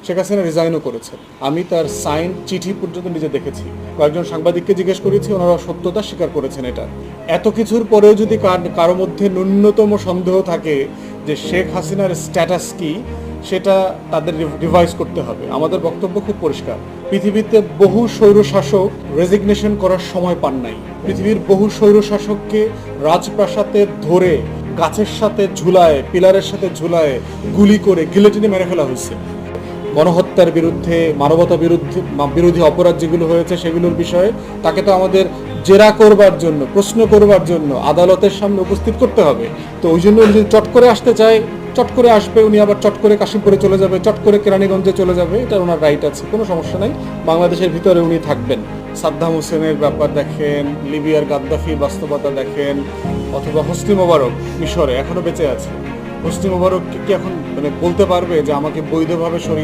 শেখ হাসিনা রিজাইনও করেছে। আমি তার সাইন চিঠি পর্যন্ত নিজে দেখেছি। কয়েকজন সাংবাদিককে জিজ্ঞেস করেছি, ওনারা সত্যতা স্বীকার করেছেন এটা। এত কিছুর পরেও যদি কারো মধ্যে ন্যূনতম সন্দেহ থাকে যে শেখ হাসিনার স্ট্যাটাস কি, সেটা তাদের রিভাইজ করতে হবে। আমাদের বক্তব্য খুব পরিষ্কার। পৃথিবীতে বহু স্বৈরশাসক রেজিগনেশন করার সময় পান নাই। পৃথিবীর বহু স্বৈরশাসককে রাজপ্রাসাদে ধরে গাছের সাথে ঝুলায়, পিলারের সাথে ঝুলায়, গুলি করে গিলোটিনে মেরে ফেলা হয়েছে। গণহত্যার বিরুদ্ধে, মানবতা বিরোধী অপরাধ যেগুলো হয়েছে সেগুলোর বিষয়ে তাকে তো আমাদের জেরা করবার জন্য, প্রশ্ন করবার জন্য আদালতের সামনে উপস্থিত করতে হবে। তো ওই জন্য উনি যদি চট করে আসতে চায়, চট করে আসবে, উনি আবার চট করে কাশিমপুরে চলে যাবে, চট করে কেরানীগঞ্জে চলে যাবে, এটা ওনার রাইট আছে, কোনো সমস্যা নাই। বাংলাদেশের ভিতরে উনি থাকবেন। সাদ্দাম হোসেনের ব্যাপার দেখেন, লিবিয়ার গাদ্দাফির বাস্তবতা দেখেন, অথবা হোসনি মোবারক মিশরে এখনো বেঁচে আছে। হোসনি মোবারক কি এখন বলতে পারবে যে আমাকে বৈধভাবে সরিয়ে